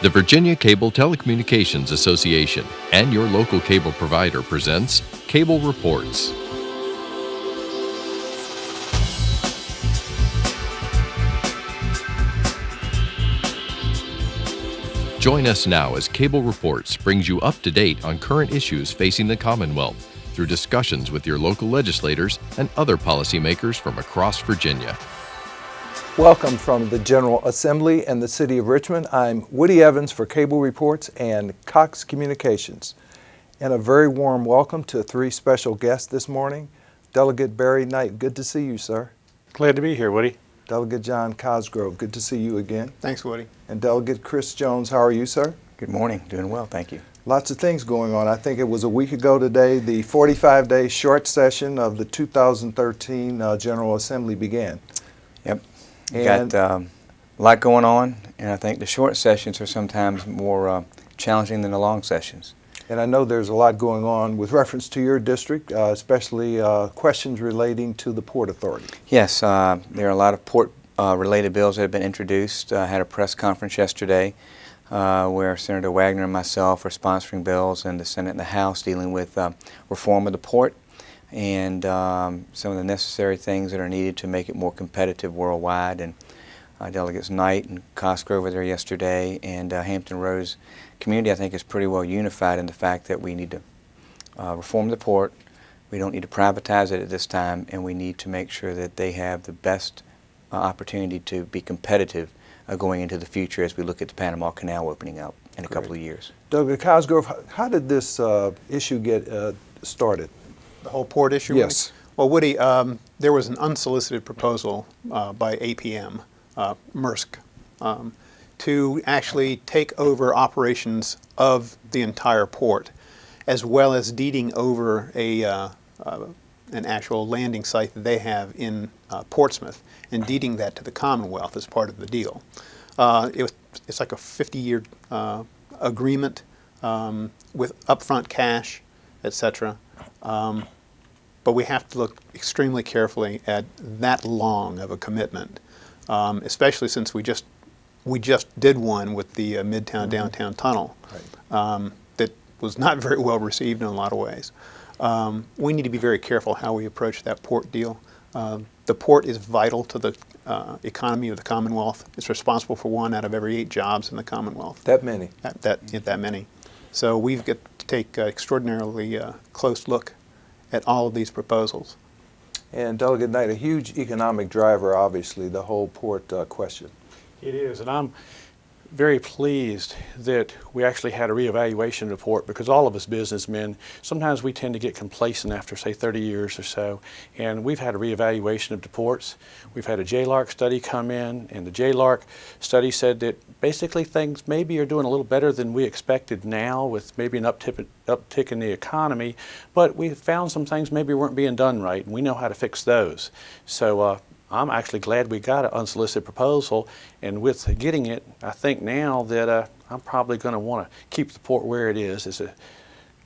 The Virginia Cable Telecommunications Association and your local cable provider presents Cable Reports. Join us now as Cable Reports brings you up to date on current issues facing the Commonwealth through discussions with your local legislators and other policymakers from across Virginia. Welcome from the General Assembly and the City of Richmond. I'm Woody Evans for Cable Reports and Cox Communications. And a very warm welcome to three special guests this morning. Delegate Barry Knight, good to see you, sir. Glad to be here, Woody. Delegate John Cosgrove, good to see you again. Thanks, Woody. And Delegate Chris Jones, how are you, sir? Good morning. Doing well, thank you. Lots of things going on. I think it was a week ago today, the 45-day short session of the 2013 General Assembly began. Yep. Got a lot going on, and I think the short sessions are sometimes more challenging than the long sessions. And I know there's a lot going on with reference to your district, especially questions relating to the Port Authority. Yes, there are a lot of port-related bills that have been introduced. I had a press conference yesterday where Senator Wagner and myself are sponsoring bills in the Senate and the House dealing with reform of the port and some of the necessary things that are needed to make it more competitive worldwide. And Delegates Knight and Cosgrove were there yesterday, and Hampton Roads community, I think, is pretty well unified in the fact that we need to reform the port. We don't need to privatize it at this time, and we need to make sure that they have the best opportunity to be competitive going into the future as we look at the Panama Canal opening up in a couple of years. Doug Cosgrove, how did this issue get started? The whole port issue? Yes. Well, Woody, there was an unsolicited proposal by APM, Maersk, to actually take over operations of the entire port, as well as deeding over an actual landing site that they have in Portsmouth, and deeding that to the Commonwealth as part of the deal. It's like a 50-year agreement with upfront cash, etc. But we have to look extremely carefully at that long of a commitment, especially since we just did one with the Midtown Downtown Tunnel. Right. That was not very well received in a lot of ways. We need to be very careful how we approach that port deal. The port is vital to the economy of the Commonwealth. It's responsible for 1 out of every 8 jobs in the Commonwealth. That many? That many. So we've got to take an extraordinarily close look at all of these proposals. And Delegate Knight, a huge economic driver, obviously, the whole port question. It is, and I'm very pleased that we actually had a reevaluation of the port, because all of us businessmen, sometimes we tend to get complacent after, say, 30 years or so, and we've had a reevaluation of the ports. We've had a JLARC study come in, and the JLARC study said that basically things maybe are doing a little better than we expected now, with maybe an uptick in the economy, but we found some things maybe weren't being done right, and we know how to fix those. So I'm actually glad we got an unsolicited proposal, and with getting it, I think now that I'm probably going to want to keep the port where it is. It's a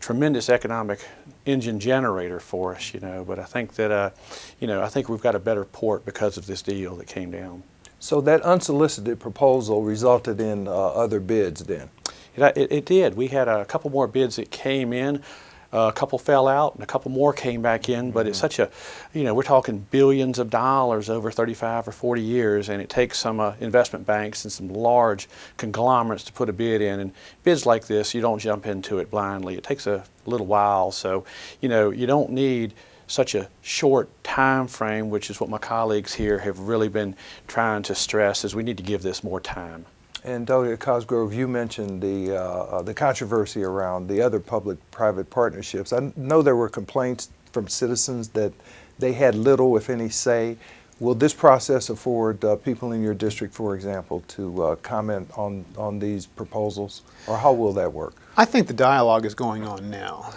tremendous economic engine generator for us, but I think that, I think we've got a better port because of this deal that came down. So that unsolicited proposal resulted in other bids then? It did. We had a couple more bids that came in. A couple fell out and a couple more came back in, but it's such a, we're talking billions of dollars over 35 or 40 years, and it takes some investment banks and some large conglomerates to put a bid in. And bids like this, you don't jump into it blindly. It takes a little while, so, you don't need such a short time frame, which is what my colleagues here have really been trying to stress, is we need to give this more time. And Delegate Cosgrove, you mentioned the controversy around the other public-private partnerships. I know there were complaints from citizens that they had little, if any, say. Will this process afford people in your district, for example, to comment on these proposals, or how will that work? I think the dialogue is going on now.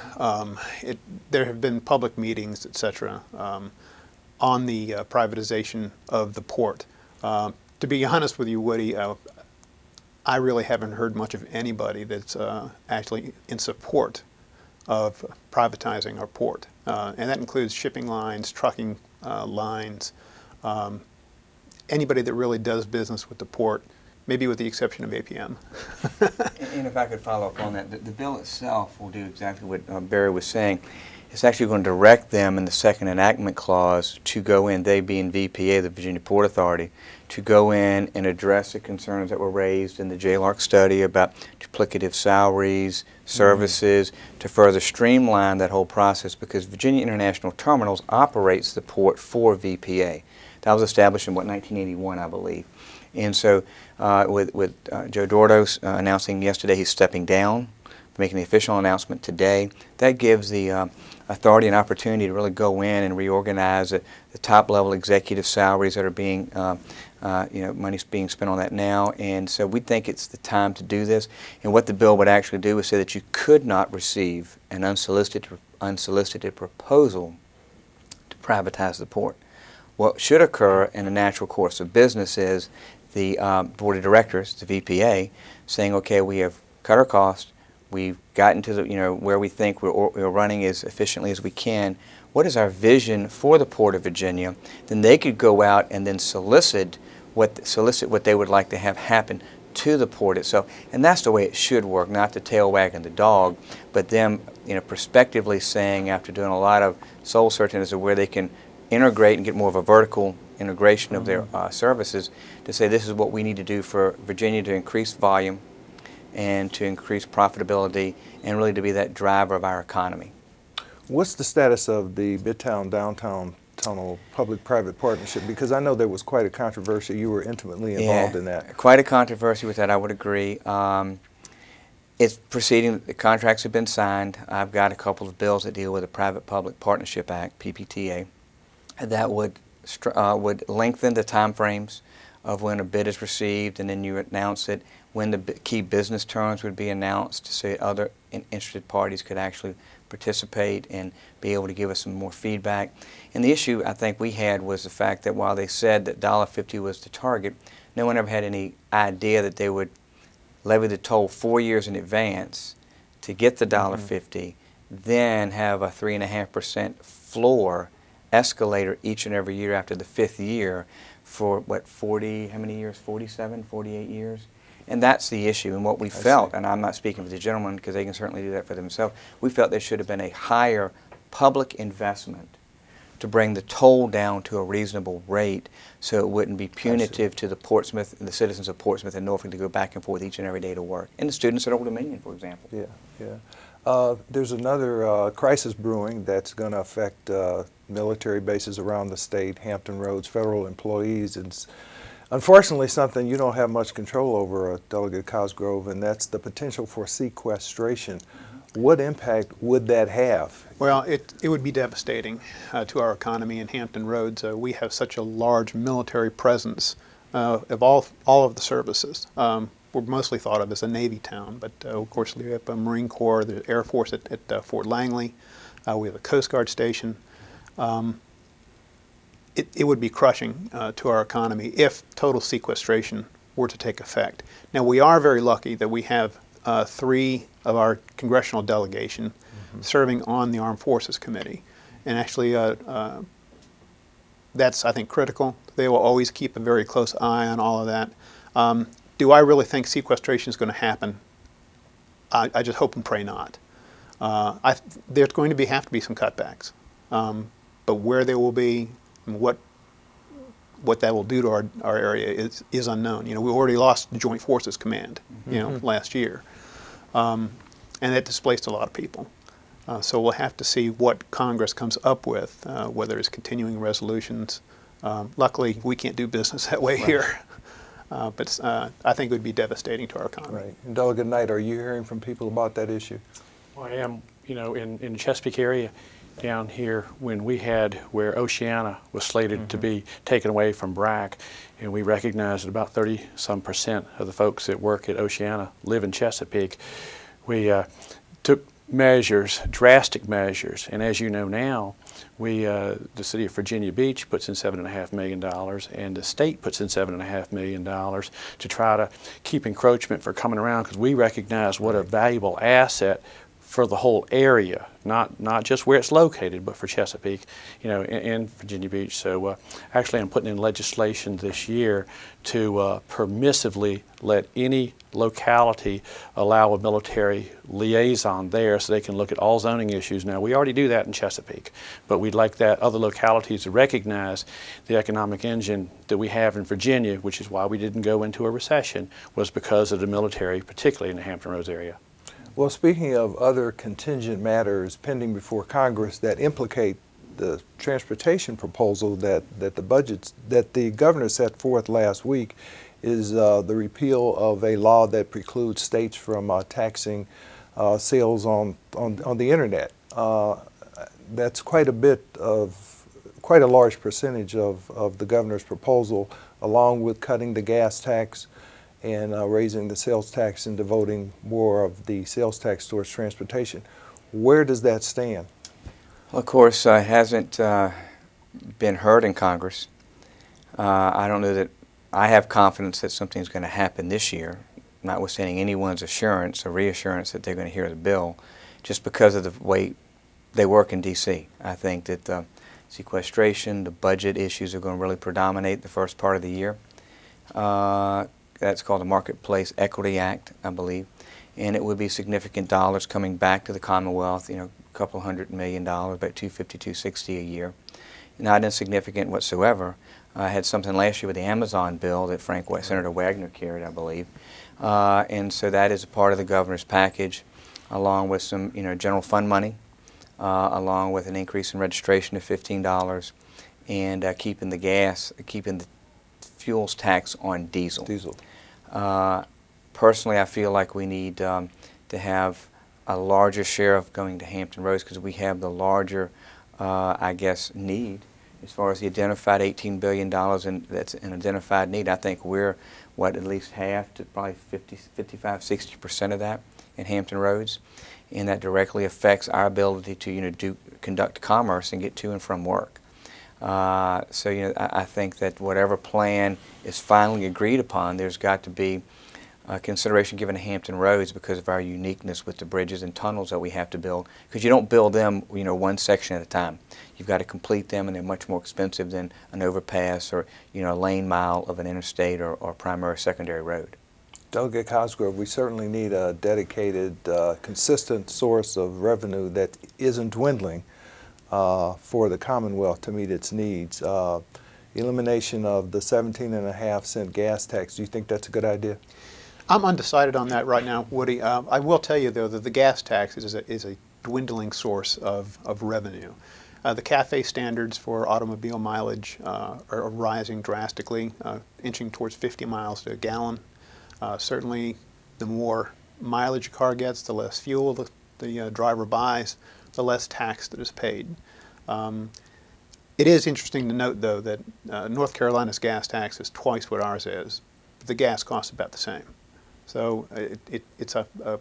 There have been public meetings, etc., on the privatization of the port. To be honest with you, Woody, I really haven't heard much of anybody that's actually in support of privatizing our port. And that includes shipping lines, trucking lines. Anybody that really does business with the port maybe with the exception of APM. And if I could follow up on that, the bill itself will do exactly what Barry was saying. It's actually going to direct them in the second enactment clause to go in, they being VPA, the Virginia Port Authority, to go in and address the concerns that were raised in the JLARC study about duplicative salaries, services, to further streamline that whole process, because Virginia International Terminals operates the port for VPA. That was established in, 1981, I believe. And so with Joe Dordos announcing yesterday he's stepping down, making the official announcement today, that gives the authority an opportunity to really go in and reorganize the top-level executive salaries that are being, money's being spent on that now. And so we think it's the time to do this. And what the bill would actually do is say that you could not receive an unsolicited proposal to privatize the port. What should occur in a natural course of business is the board of directors, the VPA, saying, okay, we have cut our costs, we've gotten to the, where we think we're running as efficiently as we can. What is our vision for the Port of Virginia? Then they could go out and then solicit what they would like to have happen to the port itself. And that's the way it should work, not the tail wagging the dog, but them, prospectively saying, after doing a lot of soul searching as to where they can integrate and get more of a vertical integration of their services, to say this is what we need to do for Virginia to increase volume and to increase profitability and really to be that driver of our economy. What's the status of the Midtown Downtown Tunnel public-private partnership? Because I know there was quite a controversy. You were intimately involved in that. Quite a controversy with that, I would agree. It's proceeding. The contracts have been signed. I've got a couple of bills that deal with the Private-Public Partnership Act, PPTA, that would lengthen the time frames of when a bid is received, and then you announce it, when the key business terms would be announced, so other interested parties could actually participate and be able to give us some more feedback. And the issue I think we had was the fact that while they said that $1.50 was the target, no one ever had any idea that they would levy the toll 4 years in advance to get the $1.50, then have a 3.5% floor escalator each and every year after the 5th year for, how many years, 47, 48 years? And that's the issue. And what we felt, and I'm not speaking for the gentleman because they can certainly do that for themselves, we felt there should have been a higher public investment to bring the toll down to a reasonable rate so it wouldn't be punitive to the citizens of Portsmouth and Norfolk to go back and forth each and every day to work. And the students at Old Dominion, for example. There's another crisis brewing that's going to affect military bases around the state, Hampton Roads, federal employees. It's unfortunately something you don't have much control over, Delegate Cosgrove, and that's the potential for sequestration. What impact would that have? Well, it would be devastating to our economy in Hampton Roads. We have such a large military presence of all of the services. We're mostly thought of as a Navy town, but of course we have a Marine Corps, the Air Force at Fort Langley. We have a Coast Guard station. It would be crushing to our economy if total sequestration were to take effect. Now, we are very lucky that we have 3 of our congressional delegation serving on the Armed Forces Committee. And actually, that's, I think, critical. They will always keep a very close eye on all of that. Do I really think sequestration is going to happen? I just hope and pray not. There's going to have to be some cutbacks. But where they will be and what that will do to our area is unknown. We already lost the Joint Forces Command, last year. And that displaced a lot of people. So we'll have to see what Congress comes up with, whether it's continuing resolutions. Luckily, we can't do business that way here. But I think it would be devastating to our economy. Right. And Delegate Knight, are you hearing from people about that issue? Well, I am, in the Chesapeake area down here when we had where Oceana was slated to be taken away from BRAC, and we recognized that about 30-some% of the folks that work at Oceana live in Chesapeake. We took measures, drastic measures, and as you know now, the city of Virginia Beach puts in $7.5 million, and the state puts in $7.5 million to try to keep encroachment from coming around, because we recognize what a valuable asset for the whole area, not just where it's located, but for Chesapeake, in Virginia Beach. So actually I'm putting in legislation this year to permissively let any locality allow a military liaison there so they can look at all zoning issues. Now, we already do that in Chesapeake, but we'd like that other localities to recognize the economic engine that we have in Virginia, which is why we didn't go into a recession, was because of the military, particularly in the Hampton Roads area. Well, speaking of other contingent matters pending before Congress that implicate the transportation proposal that the governor set forth last week is the repeal of a law that precludes states from taxing sales on the internet. That's quite a large percentage of the governor's proposal, along with cutting the gas tax and raising the sales tax and devoting more of the sales tax towards transportation. Where does that stand? Well, of course, it hasn't been heard in Congress. I don't know that I have confidence that something's going to happen this year, notwithstanding anyone's assurance or reassurance that they're going to hear the bill, just because of the way they work in D.C. I think that the sequestration, the budget issues are going to really predominate the first part of the year. That's called the Marketplace Equity Act, I believe, and it would be significant dollars coming back to the Commonwealth, a couple $100 million, about $250, $260 a year. Not insignificant whatsoever. I had something last year with the Amazon bill that Senator Wagner carried, I believe, and so that is a part of the governor's package, along with some general fund money, along with an increase in registration to $15, and keeping the fuels tax on diesel. Personally, I feel like we need to have a larger share of going to Hampton Roads because we have the larger, I guess, need. As far as the identified $18 billion that's an identified need, I think we're, at least half to probably 55, 60% of that in Hampton Roads. And that directly affects our ability to conduct commerce and get to and from work. So I think that whatever plan is finally agreed upon, there's got to be consideration given to Hampton Roads because of our uniqueness with the bridges and tunnels that we have to build. Because you don't build them, one section at a time. You've got to complete them, and they're much more expensive than an overpass or a lane mile of an interstate or primary or secondary road. Delegate Cosgrove, we certainly need a dedicated, consistent source of revenue that isn't dwindling for the Commonwealth to meet its needs. Elimination of the 17.5-cent gas tax, do you think that's a good idea? I'm undecided on that right now, Woody. I will tell you, though, that the gas tax is a dwindling source of revenue. The CAFE standards for automobile mileage are rising drastically, inching towards 50 miles to a gallon. Certainly, the more mileage a car gets, the less fuel the driver buys, the less tax that is paid. It is interesting to note, though, that North Carolina's gas tax is twice what ours is, but the gas costs about the same. So it's a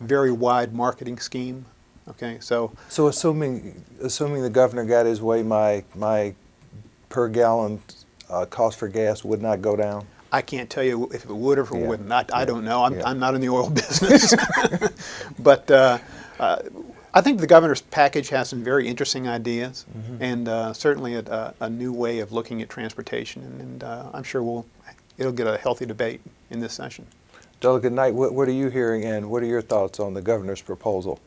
very wide marketing scheme. Okay, so assuming the governor got his way, my per gallon cost for gas would not go down. I can't tell you if it would or if it wouldn't. I don't know. I'm not in the oil business. But I think the governor's package has some very interesting ideas, and certainly a new way of looking at transportation. And I'm sure it'll get a healthy debate in this session. Delegate Knight, what are you hearing, and what are your thoughts on the governor's proposal?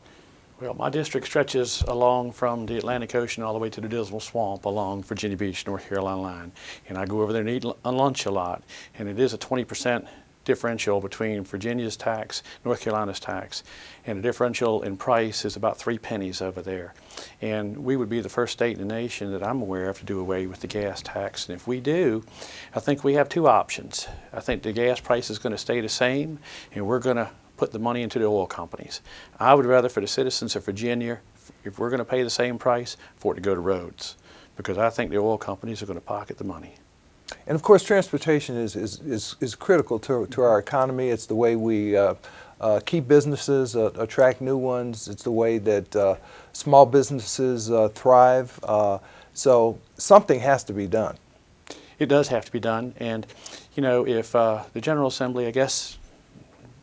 Well, my district stretches along from the Atlantic Ocean all the way to the Dismal Swamp along Virginia Beach, North Carolina line. And I go over there and eat lunch a lot. And it is a 20% differential between Virginia's tax, North Carolina's tax. And the differential in price is about 3 pennies over there. And we would be the first state in the nation that I'm aware of to do away with the gas tax. And if we do, I think we have two options. I think the gas price is going to stay the same, and we're going to put the money into the oil companies. I would rather, for the citizens of Virginia, if we're going to pay the same price, for it to go to roads, because I think the oil companies are going to pocket the money. And of course, transportation is critical to our economy. It's the way we keep businesses, attract new ones. It's the way that small businesses thrive. So something has to be done. It does have to be done. And, if the General Assembly, I guess,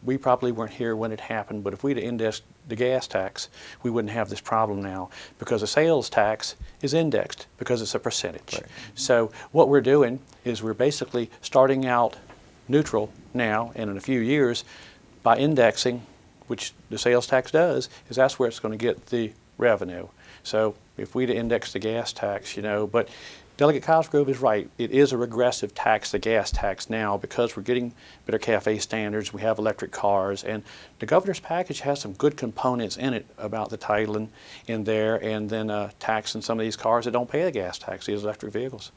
we probably weren't here when it happened, but if we'd indexed the gas tax, we wouldn't have this problem now, because the sales tax is indexed because it's a percentage. Right. So what we're doing is we're basically starting out neutral now, and in a few years, by indexing, which the sales tax does, is that's where it's going to get the revenue. So if we'd indexed the gas tax, you know, but Delegate Cosgrove is right. It is a regressive tax, the gas tax now, because we're getting better cafe standards, we have electric cars, and the governor's package has some good components in it about the titling in there, and then taxing some of these cars that don't pay the gas tax, these electric vehicles.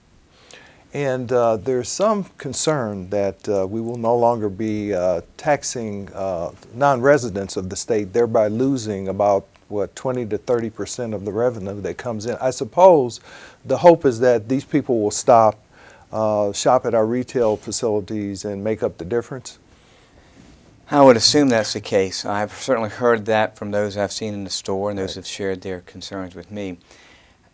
And there's some concern that we will no longer be taxing non-residents of the state, thereby losing about, what, 20 to 30% of the revenue that comes in. I suppose the hope is that these people will stop, shop at our retail facilities and make up the difference. I would assume that's the case. I've certainly heard that from those I've seen in the store and those who have shared their concerns with me.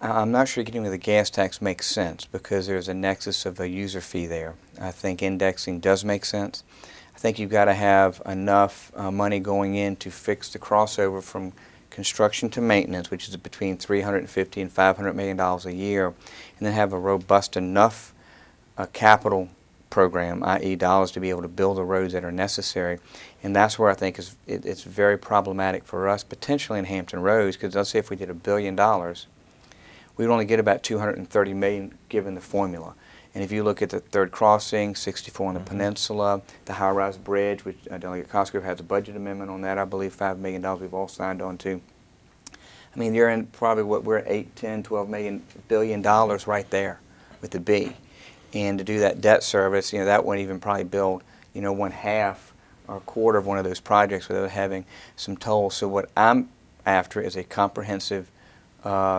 I'm not sure getting rid of the gas tax makes sense because there's a nexus of a user fee there. I think indexing does make sense. I think you've got to have enough money going in to fix the crossover from construction to maintenance, which is between $350 and $500 million a year, and then have a robust enough capital program, i.e. dollars to be able to build the roads that are necessary. And that's where I think it's very problematic for us, potentially in Hampton Roads, because let's say if we did $1 billion, we would only get about $230 million given the formula. And if you look at the third crossing, 64 on the peninsula, the high-rise bridge, which Delegate Cosgrove has a budget amendment on that, I believe $5 million we've all signed on to. I mean, you're in probably what we're at 8, 10, 12 billion dollars right there with the B. And to do that debt service, you know, that wouldn't even probably build, you know, 1/2 or a quarter of one of those projects without having some tolls. So what I'm after is a comprehensive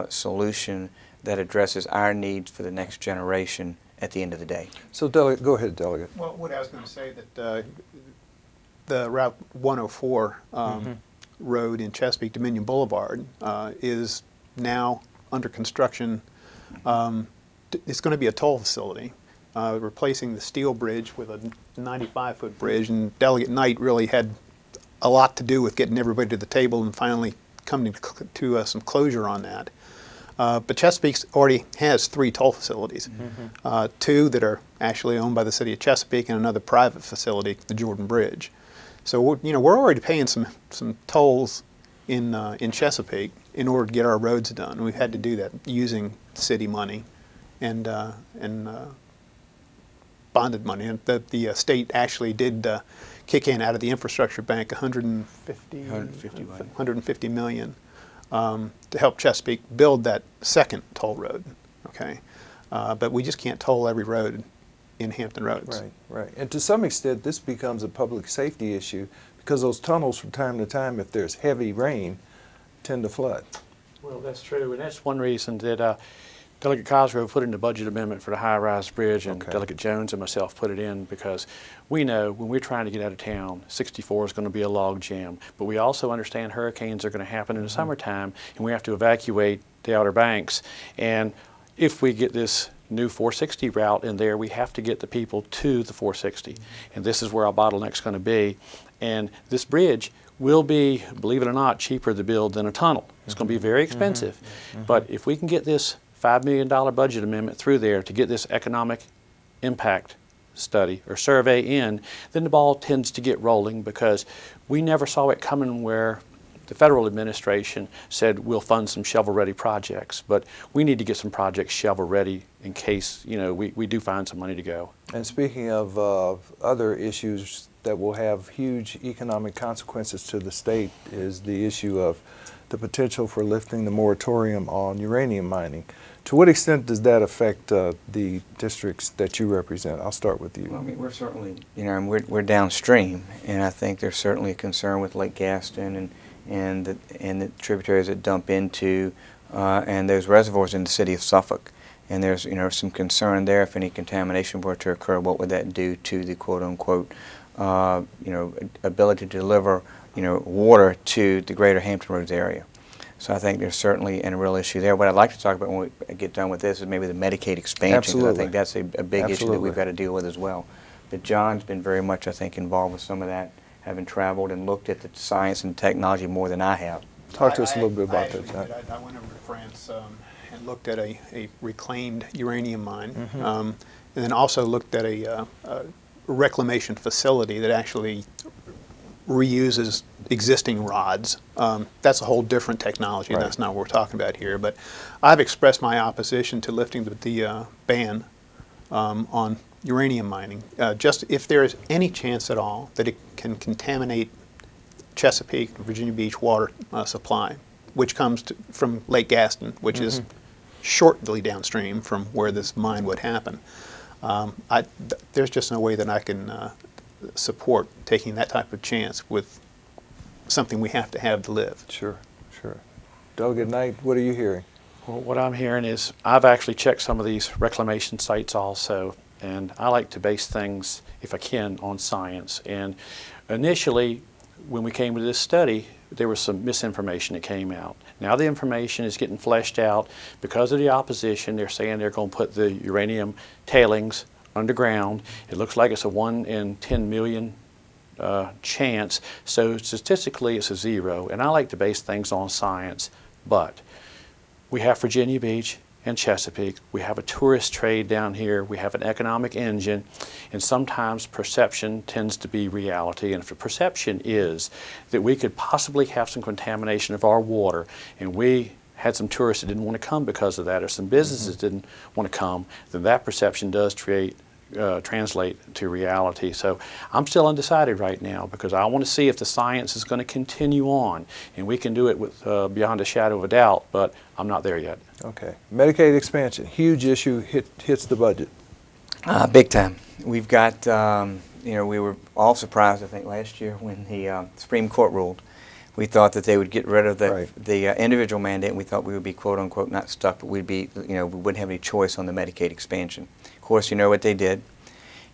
solution that addresses our needs for the next generation at the end of the day. So, Delegate, go ahead, Delegate. Well, what I was going to say that the Route 104 road in Chesapeake, Dominion Boulevard, is now under construction. It's going to be a toll facility, replacing the steel bridge with a 95-foot bridge, and Delegate Knight really had a lot to do with getting everybody to the table and finally coming to some closure on that. But Chesapeake already has 3 toll facilities, 2 that are actually owned by the city of Chesapeake and another private facility, the Jordan Bridge. So we're already paying some tolls in Chesapeake in order to get our roads done. We've had to do that using city money and bonded money. And the state actually did kick in out of the infrastructure bank $150 million. To help Chesapeake build that second toll road, okay? But we just can't toll every road in Hampton Roads. Right, right. And to some extent, this becomes a public safety issue because those tunnels from time to time, if there's heavy rain, tend to flood. Well, that's true, and that's one reason that Delegate Cosgrove put in the budget amendment for the high-rise bridge, and Delegate Jones and myself put it in because we know when we're trying to get out of town, 64 is going to be a log jam. But we also understand hurricanes are going to happen in the summertime, and we have to evacuate the Outer Banks. And if we get this new 460 route in there, we have to get the people to the 460. And this is where our bottleneck's going to be. And this bridge will be, believe it or not, cheaper to build than a tunnel. It's going to be very expensive. But if we can get this $5 million budget amendment through there to get this economic impact study or survey in, then the ball tends to get rolling because we never saw it coming where the federal administration said we'll fund some shovel-ready projects, but we need to get some projects shovel-ready in case, you know, we do find some money to go. And speaking of other issues that will have huge economic consequences to the state is the issue of the potential for lifting the moratorium on uranium mining. To what extent does that affect the districts that you represent? I'll start with you. Well, I mean, we're certainly, you know, we're downstream, and I think there's certainly a concern with Lake Gaston and the tributaries that dump into and those reservoirs in the city of Suffolk. And there's, you know, some concern there. If any contamination were to occur, what would that do to the quote-unquote, you know, ability to deliver, you know, water to the greater Hampton Roads area? So I think there's certainly a real issue there. What I'd like to talk about when we get done with this is maybe the Medicaid expansion. Absolutely. I think that's a big issue that we've got to deal with as well. But John's been very much, I think, involved with some of that, having traveled and looked at the science and technology more than I have. Talk to us a little bit about that, actually John. did. I went over to France and looked at a reclaimed uranium mine, and then also looked at a reclamation facility that actually reuses existing rods. That's a whole different technology. Right. That's not what we're talking about here. But I've expressed my opposition to lifting the ban on uranium mining. Just if there is any chance at all that it can contaminate Chesapeake, Virginia Beach water supply, which comes from Lake Gaston, which is shortly downstream from where this mine would happen. There's just no way that I can support taking that type of chance with something we have to live. Sure, sure. Delegate Knight, what are you hearing? Well, what I'm hearing is I've actually checked some of these reclamation sites also, and I like to base things, if I can, on science. And initially, when we came to this study, there was some misinformation that came out. Now the information is getting fleshed out. Because of the opposition, they're saying they're going to put the uranium tailings underground. It looks like it's a 1 in 10 million chance, so statistically it's a 0. And I like to base things on science, but we have Virginia Beach and Chesapeake. We have a tourist trade down here. We have an economic engine, and sometimes perception tends to be reality. And if the perception is that we could possibly have some contamination of our water, and we had some tourists that didn't want to come because of that, or some businesses didn't want to come, then that perception does translate to reality. So I'm still undecided right now, because I want to see if the science is going to continue on, and we can do it with beyond a shadow of a doubt, but I'm not there yet. Okay. Medicaid expansion, huge issue, hits the budget. Big time. We've got, you know, we were all surprised, I think, last year when the Supreme Court ruled. We thought that they would get rid of the individual mandate, and we thought we would be, quote unquote, not stuck, but we'd be, you know, we wouldn't have any choice on the Medicaid expansion. Of course, you know what they did,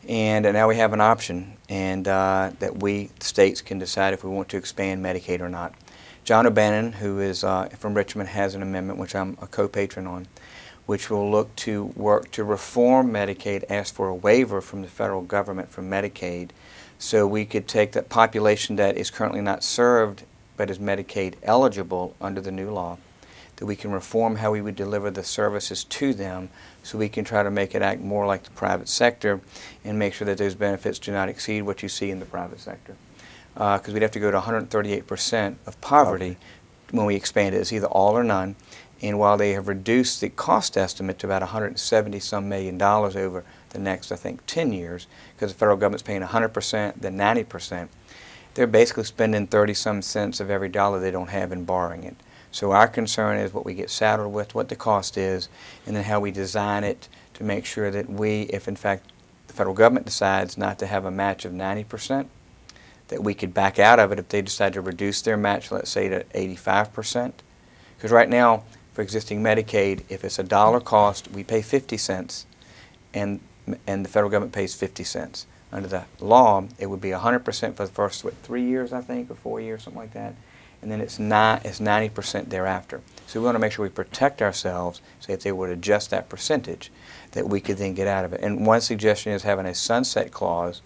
and now we have an option, and that we, states, can decide if we want to expand Medicaid or not. John O'Bannon, who is from Richmond, has an amendment, which I'm a co-patron on, which will look to work to reform Medicaid, ask for a waiver from the federal government for Medicaid, so we could take that population that is currently not served but is Medicaid eligible under the new law, that we can reform how we would deliver the services to them, so we can try to make it act more like the private sector and make sure that those benefits do not exceed what you see in the private sector. Because we'd have to go to 138% of poverty when we expand it. It's either all or none. And while they have reduced the cost estimate to about $170-some million over the next, I think, 10 years, because the federal government's paying 100%, then 90%, they're basically spending 30-some cents of every dollar they don't have and borrowing it. So our concern is what we get saddled with, what the cost is, and then how we design it to make sure that we, if in fact the federal government decides not to have a match of 90%, that we could back out of it if they decide to reduce their match, let's say, to 85%. Because right now, for existing Medicaid, if it's $1 cost, we pay 50 cents, and the federal government pays 50 cents. Under the law, it would be 100% for the first, 3 years, I think, or 4 years, something like that. And then it's 90% thereafter. So we want to make sure we protect ourselves, so if they would adjust that percentage, that we could then get out of it. And one suggestion is having a sunset clause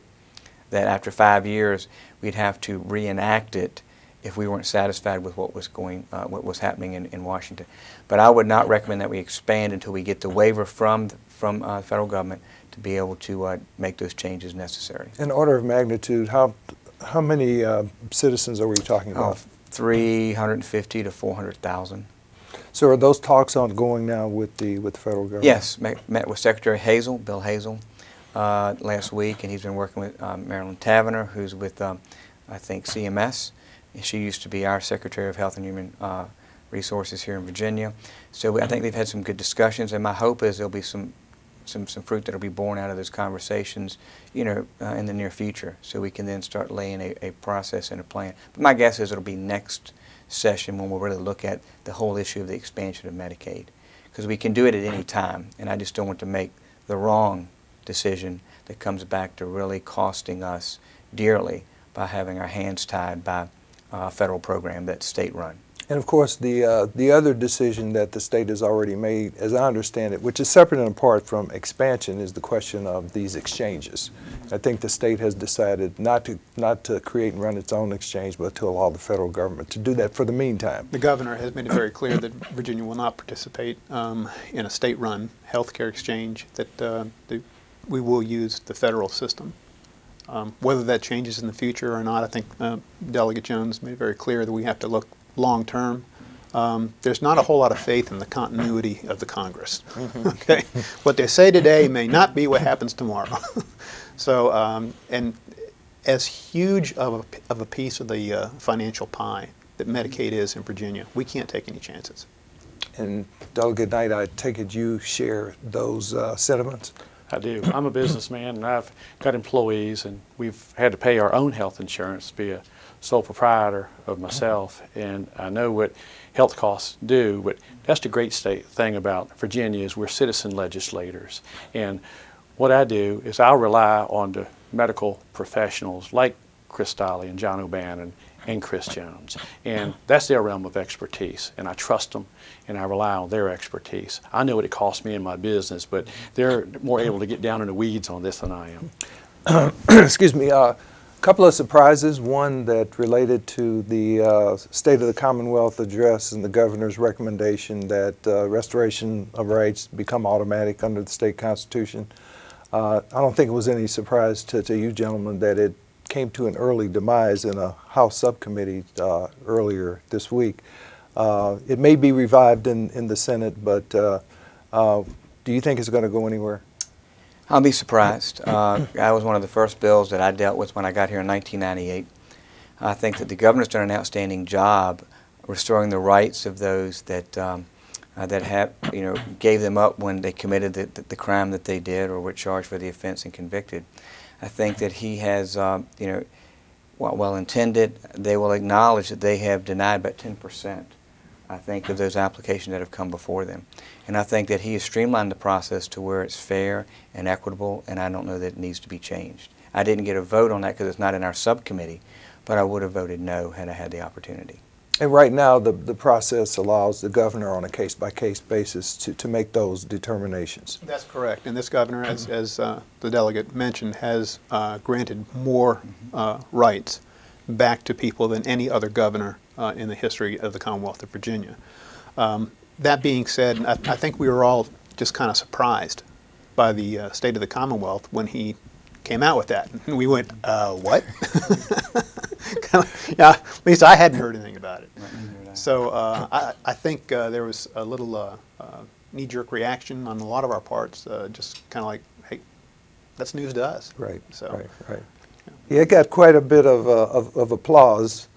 that after 5 years, we'd have to reenact it if we weren't satisfied with what was happening in Washington. But I would not recommend that we expand until we get the waiver from the federal government to be able to make those changes necessary. In order of magnitude, how many citizens are we talking about? 350 to 400,000. So are those talks ongoing now with the federal government? Yes, met with Secretary Hazel, Bill Hazel, last week, and he's been working with Marilyn Tavener, who's with I think CMS. She used to be our Secretary of Health and Human Resources here in Virginia. So I think they've had some good discussions, and my hope is there'll be some fruit that'll be born out of those conversations, you know, in the near future, so we can then start laying a process and a plan. But my guess is it'll be next session when we'll really look at the whole issue of the expansion of Medicaid, because we can do it at any time, and I just don't want to make the wrong decision that comes back to really costing us dearly by having our hands tied by a federal program that's state-run. And of course, the other decision that the state has already made, as I understand it, which is separate and apart from expansion, is the question of these exchanges. I think the state has decided not to create and run its own exchange, but to allow the federal government to do that for the meantime. The governor has made it very clear that Virginia will not participate in a state-run healthcare exchange, that we will use the federal system. Whether that changes in the future or not, I think Delegate Jones made it very clear that we have to look long-term. There's not a whole lot of faith in the continuity of the Congress. Okay, what they say today may not be what happens tomorrow. So, and as huge of a piece of the financial pie that Medicaid is in Virginia, we can't take any chances. And Delegate Knight, I take it you share those sentiments? I do. I'm a businessman, and I've got employees, and we've had to pay our own health insurance to be a sole proprietor of myself, and I know what health costs do, but that's the great thing about Virginia is we're citizen legislators. And what I do is I'll rely on the medical professionals like Chris Stolley and John O'Bannon and Chris Jones. And that's their realm of expertise, and I trust them and I rely on their expertise. I know what it costs me in my business, but they're more able to get down in the weeds on this than I am. Excuse me. Couple of surprises. One that related to the State of the Commonwealth address and the governor's recommendation that restoration of rights become automatic under the state constitution. I don't think it was any surprise to you gentlemen that it came to an early demise in a House subcommittee earlier this week. It may be revived in the Senate, but do you think it's going to go anywhere? I'll be surprised. That was one of the first bills that I dealt with when I got here in 1998. I think that the governor's done an outstanding job restoring the rights of those that that have, gave them up when they committed the crime that they did or were charged for the offense and convicted. I think that he has, well intended, they will acknowledge that they have denied about 10%. I think of those applications that have come before them. And I think that he has streamlined the process to where it's fair and equitable, and I don't know that it needs to be changed. I didn't get a vote on that because it's not in our subcommittee, but I would have voted no had I had the opportunity. And right now the process allows the governor on a case-by-case basis to make those determinations. That's correct. And this governor, as the delegate mentioned, has granted more rights back to people than any other governor in the history of the Commonwealth of Virginia. That being said, I think we were all just kind of surprised by the State of the Commonwealth when he came out with that. And we went, what? Yeah, at least I hadn't heard anything about it. So I think there was a little knee-jerk reaction on a lot of our parts, just kind of like, hey, that's news to us. Right, So, right. Yeah, it got quite a bit of applause.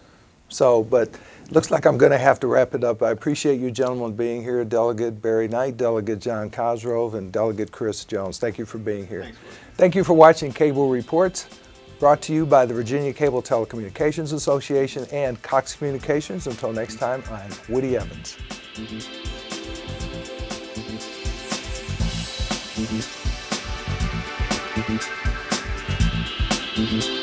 So, but looks like I'm going to have to wrap it up. I appreciate you gentlemen being here, Delegate Barry Knight, Delegate John Cosgrove, and Delegate Chris Jones. Thank you for being here. Thanks, Thank you for watching Cable Reports, brought to you by the Virginia Cable Telecommunications Association and Cox Communications. Until next time, I'm Woody Evans. Mm-hmm.